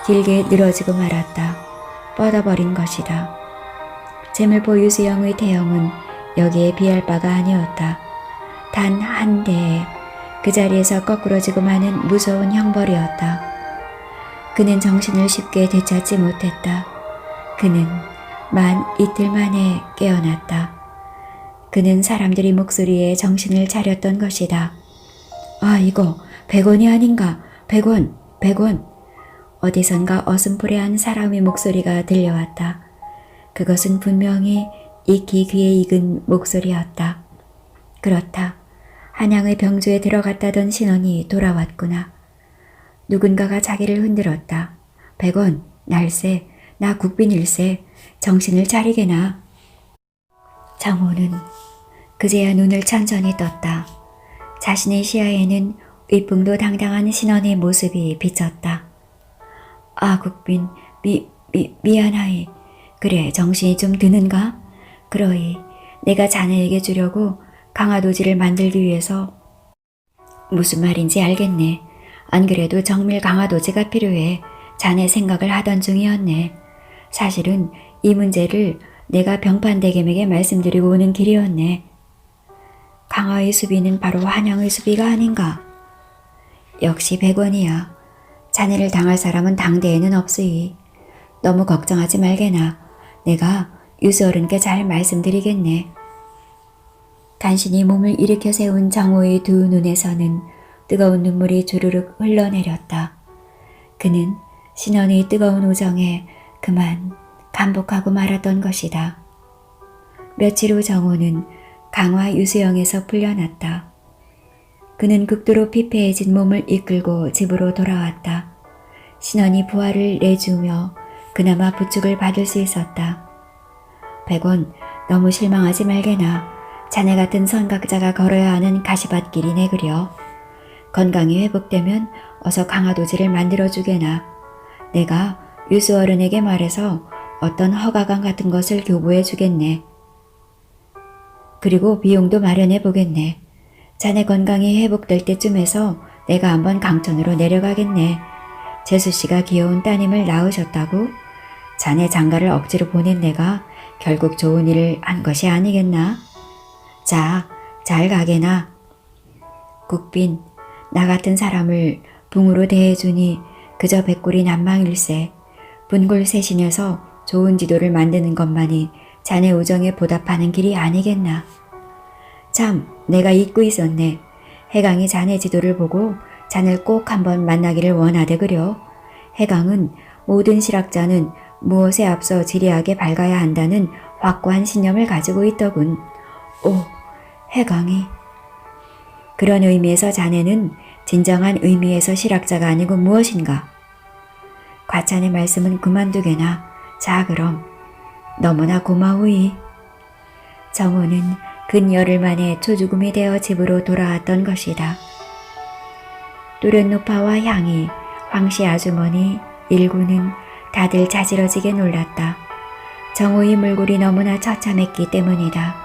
길게 늘어지고 말았다. 뻗어버린 것이다. 제물포 유수영의 태형은 여기에 비할 바가 아니었다. 단 한 대에 그 자리에서 거꾸러지고 마는 무서운 형벌이었다. 그는 정신을 쉽게 되찾지 못했다. 그는 만 이틀 만에 깨어났다. 그는 사람들이 목소리에 정신을 차렸던 것이다. 이거 100원이 아닌가? 100원, 100원. 어디선가 어슴푸레한 사람의 목소리가 들려왔다. 그것은 분명히 익히 귀에 익은 목소리였다. 그렇다. 한양의 병주에 들어갔다던 신원이 돌아왔구나. 누군가가 자기를 흔들었다. 100원, 날세, 나 국빈일세, 정신을 차리게나. 정호는 그제야 눈을 천천히 떴다. 자신의 시야에는 위풍도 당당한 신원의 모습이 비쳤다. 국빈, 미안하이. 그래, 정신이 좀 드는가? 그러이, 내가 자네에게 주려고 강화도지를 만들기 위해서. 무슨 말인지 알겠네. 안 그래도 정밀 강화도지가 필요해. 자네 생각을 하던 중이었네. 사실은 이 문제를 내가 병판대감에게 말씀드리고 오는 길이었네. 강화의 수비는 바로 한양의 수비가 아닌가. 역시 100원이야. 자네를 당할 사람은 당대에는 없으이. 너무 걱정하지 말게나. 내가 유수 어른께 잘 말씀드리겠네. 간신히 몸을 일으켜 세운 정호의 두 눈에서는 뜨거운 눈물이 주르륵 흘러내렸다. 그는 신원의 뜨거운 우정에 그만 감복하고 말았던 것이다. 며칠 후 정호는 강화 유수영에서 풀려났다. 그는 극도로 피폐해진 몸을 이끌고 집으로 돌아왔다. 신원이 부활을 내주며 그나마 부축을 받을 수 있었다. 100원, 너무 실망하지 말게나. 자네 같은 선각자가 걸어야 하는 가시밭길이 내그려. 건강이 회복되면 어서 강화도지를 만들어주게나. 내가 유수 어른에게 말해서 어떤 허가강 같은 것을 교부해 주겠네. 그리고 비용도 마련해 보겠네. 자네 건강이 회복될 때쯤에서 내가 한번 강촌으로 내려가겠네. 재수씨가 귀여운 따님을 낳으셨다고? 자네 장가를 억지로 보낸 내가 결국 좋은 일을 한 것이 아니겠나? 자, 잘 가게나. 국빈, 나 같은 사람을 붕으로 대해주니 그저 백골이 난망일세. 분골쇄신해서 좋은 지도를 만드는 것만이 자네 우정에 보답하는 길이 아니겠나. 참, 내가 잊고 있었네. 해강이 자네 지도를 보고 자네를 꼭 한번 만나기를 원하되 그려. 해강은 모든 실학자는 무엇에 앞서 지리하게 밝아야 한다는 확고한 신념을 가지고 있더군. 오, 해강이. 그런 의미에서 자네는 진정한 의미에서 실학자가 아니고 무엇인가? 과찬의 말씀은 그만두게나. 자, 그럼. 너무나 고마우이. 정호는 근 열흘 만에 초죽음이 되어 집으로 돌아왔던 것이다. 뚜렷노파와 향이, 황씨 아주머니, 일구는 다들 자지러지게 놀랐다. 정호의 물골이 너무나 처참했기 때문이다.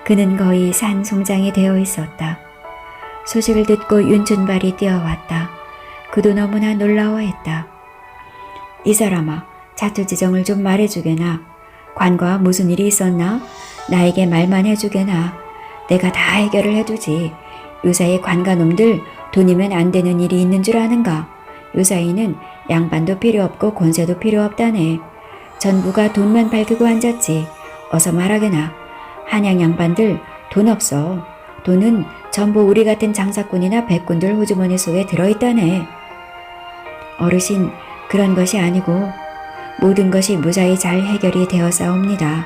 그는 거의 산송장이 되어 있었다. 소식을 듣고 윤춘발이 뛰어왔다. 그도 너무나 놀라워했다. 이 사람아, 자초지정을 좀 말해주게나. 관과 무슨 일이 있었나? 나에게 말만 해주게나. 내가 다 해결을 해두지. 요사이 관가놈들 돈이면 안 되는 일이 있는 줄 아는가? 요사이는 양반도 필요 없고 권세도 필요 없다네. 전부가 돈만 밝히고 앉았지. 어서 말하게나. 한양 양반들 돈 없어. 돈은 전부 우리 같은 장사꾼이나 백군들 호주머니 속에 들어있다네. 어르신, 그런 것이 아니고 모든 것이 무사히 잘 해결이 되어싸웁니다.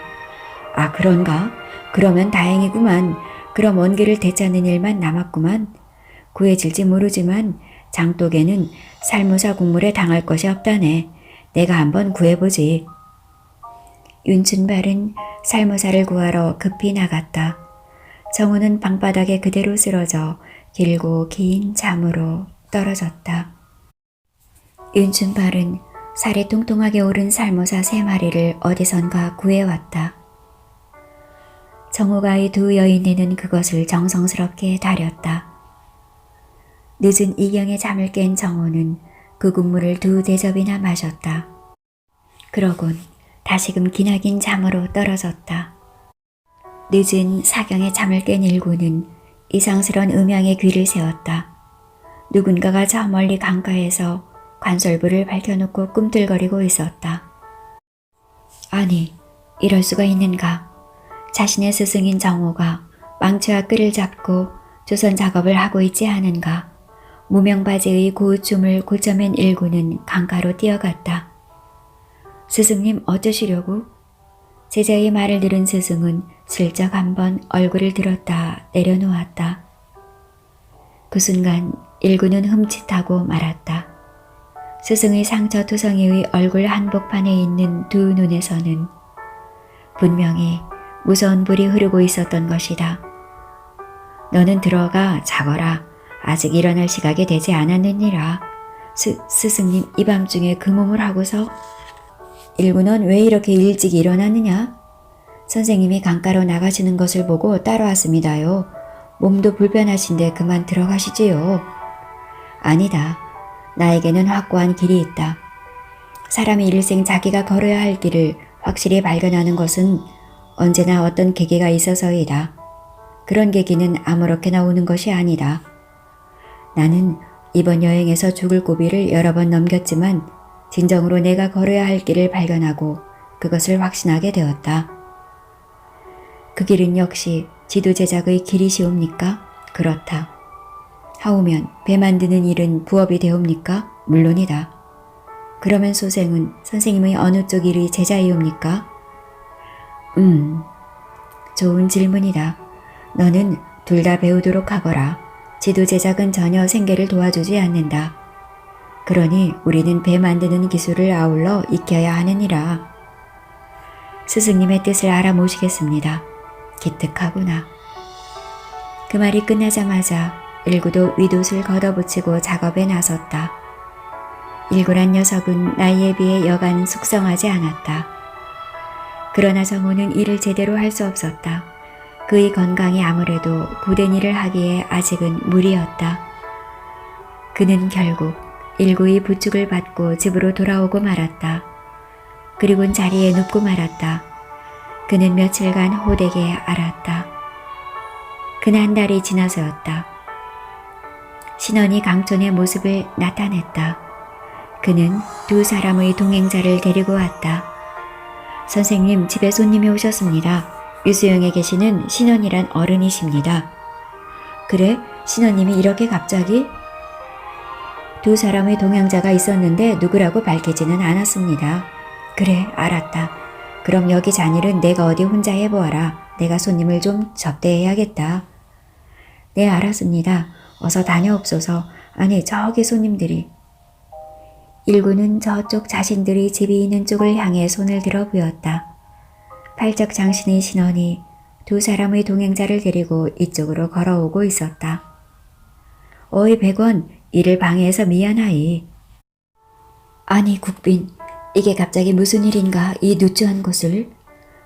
아, 그런가? 그러면 다행이구만. 그럼 원기를 되찾는 일만 남았구만. 구해질지 모르지만 장독에는 살무사 국물에 당할 것이 없다네. 내가 한번 구해보지. 윤춘발은 살무사를 구하러 급히 나갔다. 정우는 방바닥에 그대로 쓰러져 길고 긴 잠으로 떨어졌다. 윤춘발은 살이 통통하게 오른 살모사 3마리를 어디선가 구해왔다. 정우가 이 두 여인네는 그것을 정성스럽게 다렸다. 늦은 이경에 잠을 깬 정우는 그 국물을 2대접이나 마셨다. 그러곤 다시금 기나긴 잠으로 떨어졌다. 늦은 사경에 잠을 깬 일구는 이상스런 음향에 귀를 세웠다. 누군가가 저 멀리 강가에서 관솔불을 밝혀놓고 꿈틀거리고 있었다. 아니, 이럴 수가 있는가. 자신의 스승인 정호가 망치와 끈을 잡고 조선 작업을 하고 있지 않은가. 무명바지의 고우춤을 고쳐맨 일구는 강가로 뛰어갔다. 스승님, 어쩌시려고? 제자의 말을 들은 스승은 슬쩍 한번 얼굴을 들었다 내려놓았다. 그 순간 일구는 흠칫하고 말았다. 스승의 상처투성이의 얼굴 한복판에 있는 두 눈에서는 분명히 무서운 불이 흐르고 있었던 것이다. 너는 들어가 자거라. 아직 일어날 시각이 되지 않았느니라. 스승님, 이 밤중에 그 몸을 하고서 일구는 왜 이렇게 일찍 일어났느냐? 선생님이 강가로 나가시는 것을 보고 따라왔습니다요. 몸도 불편하신데 그만 들어가시지요. 아니다. 나에게는 확고한 길이 있다. 사람이 일생 자기가 걸어야 할 길을 확실히 발견하는 것은 언제나 어떤 계기가 있어서이다. 그런 계기는 아무렇게나 오는 것이 아니다. 나는 이번 여행에서 죽을 고비를 여러 번 넘겼지만 진정으로 내가 걸어야 할 길을 발견하고 그것을 확신하게 되었다. 그 길은 역시 지도 제작의 길이시옵니까? 그렇다. 하오면 배 만드는 일은 부업이 되옵니까? 물론이다. 그러면 소생은 선생님의 어느 쪽 일의 제자이옵니까? 좋은 질문이다. 너는 둘 다 배우도록 하거라. 지도 제작은 전혀 생계를 도와주지 않는다. 그러니 우리는 배 만드는 기술을 아울러 익혀야 하느니라. 스승님의 뜻을 알아 모시겠습니다. 기특하구나. 그 말이 끝나자마자 일구도 윗옷을 걷어붙이고 작업에 나섰다. 일구란 녀석은 나이에 비해 여간 숙성하지 않았다. 그러나 정호는 일을 제대로 할 수 없었다. 그의 건강이 아무래도 고된 일을 하기에 아직은 무리였다. 그는 결국 일구의 부축을 받고 집으로 돌아오고 말았다. 그리고는 자리에 눕고 말았다. 그는 며칠간 호되게 앓았다. 그는 한 달이 지나서였다. 신원이 강촌의 모습을 나타냈다. 그는 두 사람의 동행자를 데리고 왔다. 선생님, 집에 손님이 오셨습니다. 유수영에 계시는 신원이란 어른이십니다. 그래? 신원님이 이렇게 갑자기? 두 사람의 동행자가 있었는데 누구라고 밝히지는 않았습니다. 그래, 알았다. 그럼 여기 잔일은 내가 어디 혼자 해보아라. 내가 손님을 좀 접대해야겠다. 네, 알았습니다. 어서 다녀옵소서. 아니, 저기 손님들이. 일구는 저쪽 자신들이 집이 있는 쪽을 향해 손을 들어 보였다. 팔적 장신의 신원이 두 사람의 동행자를 데리고 이쪽으로 걸어오고 있었다. 어이 백원, 일을 방해해서 미안하이. 아니 국빈, 이게 갑자기 무슨 일인가 이 누추한 곳을?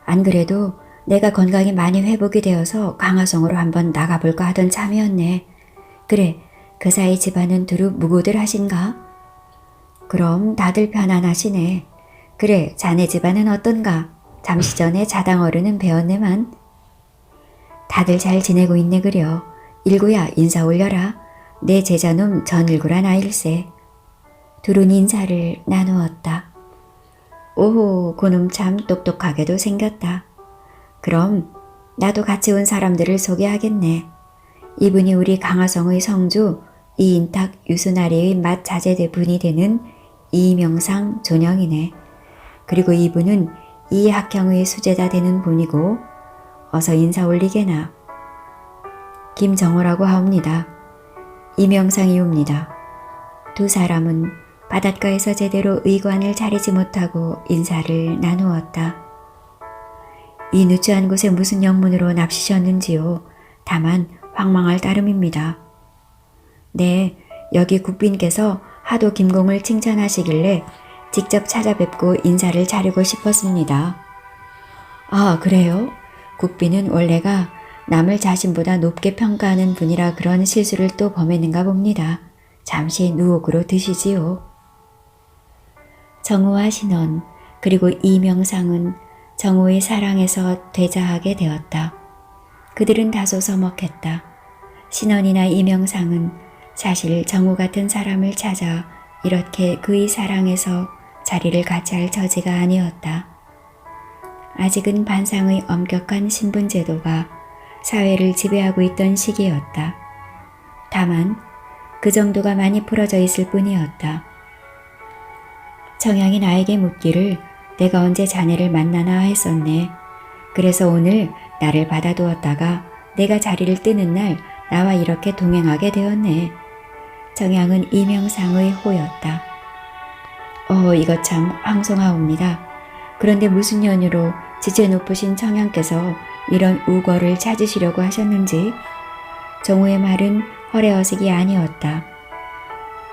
안 그래도 내가 건강이 많이 회복이 되어서 강화성으로 한번 나가볼까 하던 참이었네. 그래, 그 사이 집안은 두루 무고들 하신가? 그럼 다들 편안하시네. 그래, 자네 집안은 어떤가? 잠시 전에 자당 어른은 배웠네만. 다들 잘 지내고 있네 그려. 일구야, 인사 올려라. 내 제자놈 전일구란 아일세. 둘은 인사를 나누었다. 오호, 그놈 참 똑똑하게도 생겼다. 그럼 나도 같이 온 사람들을 소개하겠네. 이분이 우리 강화성의 성주 이인탁 유수나리의 맏 자제대 분이 되는 이명상 존영이네. 그리고 이분은 이 학형의 수제자 되는 분이고, 어서 인사 올리게나. 김정호라고 하옵니다. 이명상이옵니다. 두 사람은 바닷가에서 제대로 의관을 차리지 못하고 인사를 나누었다. 이 누추한 곳에 무슨 영문으로 납치셨는지요? 다만 황망할 따름입니다. 네, 여기 국빈께서 하도 김공을 칭찬하시길래 직접 찾아뵙고 인사를 차리고 싶었습니다. 아, 그래요? 국빈은 원래가 남을 자신보다 높게 평가하는 분이라 그런 실수를 또 범했는가 봅니다. 잠시 누옥으로 드시지요. 정호와 신원 그리고 이명상은 정호의 사랑에서 되자하게 되었다. 그들은 다소 서먹했다. 신원이나 이명상은 사실 정호 같은 사람을 찾아 이렇게 그의 사랑에서 자리를 같이 할 처지가 아니었다. 아직은 반상의 엄격한 신분제도가 사회를 지배하고 있던 시기였다. 다만 그 정도가 많이 풀어져 있을 뿐이었다. 정양이 나에게 묻기를 내가 언제 자네를 만나나 했었네. 그래서 오늘 나를 받아두었다가 내가 자리를 뜨는 날 나와 이렇게 동행하게 되었네. 정양은 이명상의 호였다. 이거 참 황송하옵니다. 그런데 무슨 연유로 지체 높으신 정양께서 이런 우거를 찾으시려고 하셨는지. 정우의 말은 허례허식이 아니었다.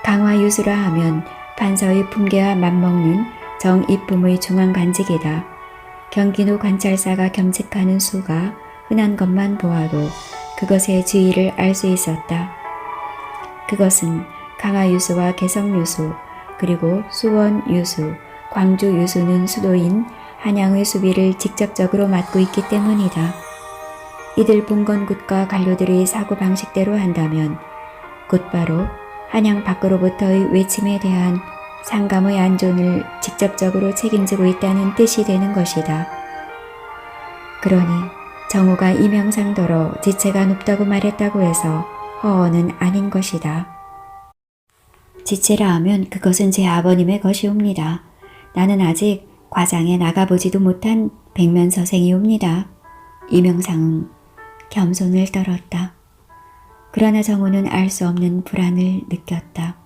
강화유수라 하면 판서의 품계와 맞먹는 정입품의 중앙간직이다. 경기도 관찰사가 겸직하는 수가 흔한 것만 보아도 그것의 지위를 알 수 있었다. 그것은 강화유수와 개성유수 그리고 수원유수, 광주유수는 수도인 한양의 수비를 직접적으로 맡고 있기 때문이다. 이들 본건굿과 관료들의 사고방식대로 한다면 곧바로 한양 밖으로부터의 외침에 대한 상감의 안존을 직접적으로 책임지고 있다는 뜻이 되는 것이다. 그러니 정호가 이명상더러 지체가 높다고 말했다고 해서 허언은 아닌 것이다. 지체라 하면 그것은 제 아버님의 것이옵니다. 나는 아직 과장에 나가보지도 못한 백면서생이옵니다. 이명상은 겸손을 떨었다. 그러나 정호는 알 수 없는 불안을 느꼈다.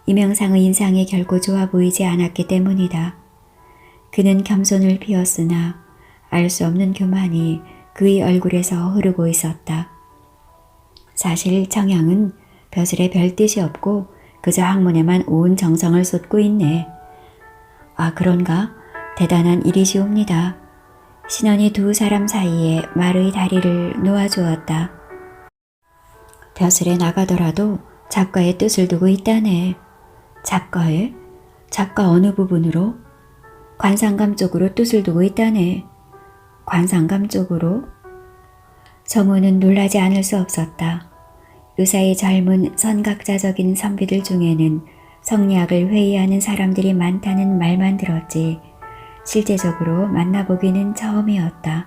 이명상의 인상이 결코 좋아 보이지 않았기 때문이다. 그는 겸손을 피웠으나 알 수 없는 교만이 그의 얼굴에서 흐르고 있었다. 사실 정양은 벼슬에 별 뜻이 없고 그저 학문에만 온 정성을 쏟고 있네. 아, 그런가? 대단한 일이시옵니다. 신원이 두 사람 사이에 말의 다리를 놓아주었다. 벼슬에 나가더라도 작가의 뜻을 두고 있다네. 작가의? 작가 어느 부분으로? 관상감 쪽으로 뜻을 두고 있다네. 관상감 쪽으로? 정우는 놀라지 않을 수 없었다. 요사이 젊은 선각자적인 선비들 중에는 성리학을 회의하는 사람들이 많다는 말만 들었지 실제적으로 만나보기는 처음이었다.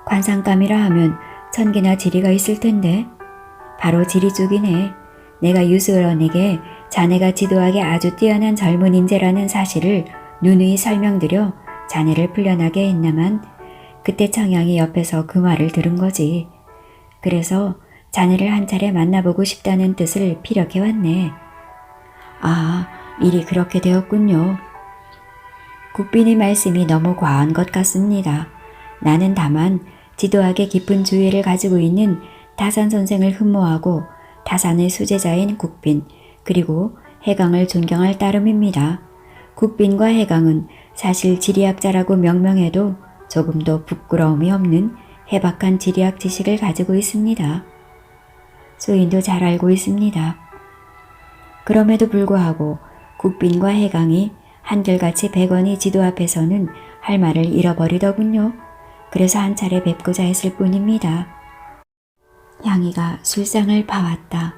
관상감이라 하면 천기나 지리가 있을 텐데 바로 지리 쪽이네. 내가 유수언에게 자네가 지도학에 아주 뛰어난 젊은 인재라는 사실을 누누이 설명드려 자네를 풀려나게 했나만 그때 청양이 옆에서 그 말을 들은 거지. 그래서 자네를 한 차례 만나보고 싶다는 뜻을 피력해왔네. 아, 일이 그렇게 되었군요. 국빈의 말씀이 너무 과한 것 같습니다. 나는 다만 지도학에 깊은 주의를 가지고 있는 다산 선생을 흠모하고 다산의 수제자인 국빈 그리고 해강을 존경할 따름입니다. 국빈과 해강은 사실 지리학자라고 명명해도 조금도 부끄러움이 없는 해박한 지리학 지식을 가지고 있습니다. 소인도 잘 알고 있습니다. 그럼에도 불구하고 국빈과 해강이 한결같이 백원이 지도 앞에서는 할 말을 잃어버리더군요. 그래서 한 차례 뵙고자 했을 뿐입니다. 향이가 술상을 봐왔다.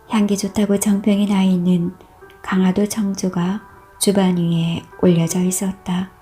향기 좋다고 정평이 나 있는 강화도 청주가 주반 위에 올려져 있었다.